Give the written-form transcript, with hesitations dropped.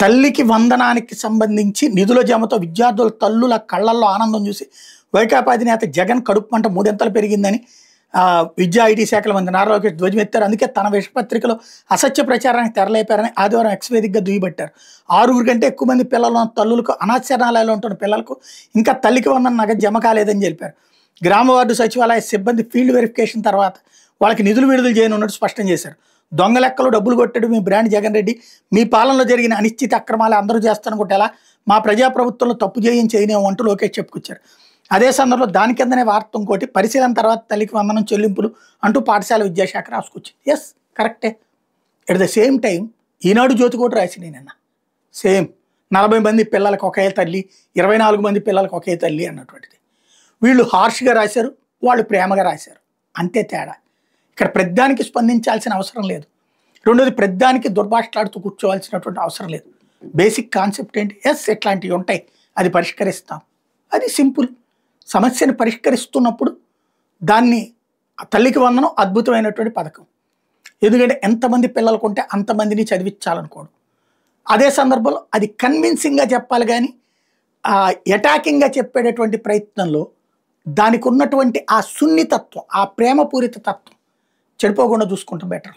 తల్లికి వందనానికి సంబంధించి నిధుల జమతో విద్యార్థుల తల్లుల కళ్ళల్లో ఆనందం చూసి వైకాపా అధినేత జగన్ కడుపు మంట మూడింతలు పెరిగిందని విద్యా ఐటీ శాఖల మంత్రి నారా లోకేష్ ధ్వజమెత్తారు. అందుకే తన విషపత్రికలో అసత్య ప్రచారానికి తెరలేపారని ఆదివారం ఎక్స్ వేదికగా దుయ్యబట్టారు. 6 కంటే ఎక్కువ మంది పిల్లలు తల్లులకు అనాథశరణాలయాల్లో ఉంటున్న పిల్లలకు ఇంకా తల్లికి వందన నగదు జమ కాలేదని తెలిపారు. గ్రామ వార్డు సచివాలయ సిబ్బంది ఫీల్డ్ వెరిఫికేషన్ తర్వాత వాళ్ళకి నిధులు విడుదల చేయనున్నట్టు స్పష్టం చేశారు. దొంగ లెక్కలు డబ్బులు కొట్టాడు మీ బ్రాండ్ జగన్ రెడ్డి, మీ పాలనలో జరిగిన అనిశ్చిత అక్రమాలు అందరూ చేస్తానుకుంటేలా మా ప్రజాప్రభుత్వంలో తప్పు చేయనేమో అంటూ లోకేష్ చెప్పుకొచ్చారు. అదే సందర్భంలో దాని కిందనే వార్త ఇంకోటి, పరిశీలన తర్వాత తల్లికి వందనం చెల్లింపులు అంటూ పాఠశాల విద్యాశాఖ రాసుకొచ్చింది. ఎస్ కరెక్టే. ఎట్ ద సేమ్ టైం ఈనాడు జ్యోతి కూడా రాసింది నిన్న సేమ్ 40 మంది పిల్లలకు ఒకే తల్లి, 24 మంది పిల్లలకు ఒకే తల్లి అన్నటువంటిది. వీళ్ళు హార్ష్గా రాశారు, వాళ్ళు ప్రేమగా రాశారు, అంతే తేడా. ఇక్కడ ప్రతిదానికి స్పందించాల్సిన అవసరం లేదు. రెండోది ప్రతిదానికి దుర్భాషలాడుతూ కూర్చోవాల్సినటువంటి అవసరం లేదు. బేసిక్ కాన్సెప్ట్ ఏంటి? ఎస్ ఇట్లాంటివి ఉంటాయి, అది పరిష్కరిస్తాం, అది సింపుల్. సమస్యను పరిష్కరిస్తున్నప్పుడు దాన్ని తల్లికి వందనం అద్భుతమైనటువంటి పథకం. ఎందుకంటే ఎంతమంది పిల్లలకు ఉంటే అంతమందిని చదివించాలనుకోవడం. అదే సందర్భంలో అది కన్విన్సింగ్గా చెప్పాలి, కానీ అటాకింగ్గా చెప్పేటటువంటి ప్రయత్నంలో దానికి ఉన్నటువంటి ఆ సున్నితత్వం, ఆ ప్రేమపూరిత తత్వం చెడిపోకుండా చూసుకుంటాం బెటర్.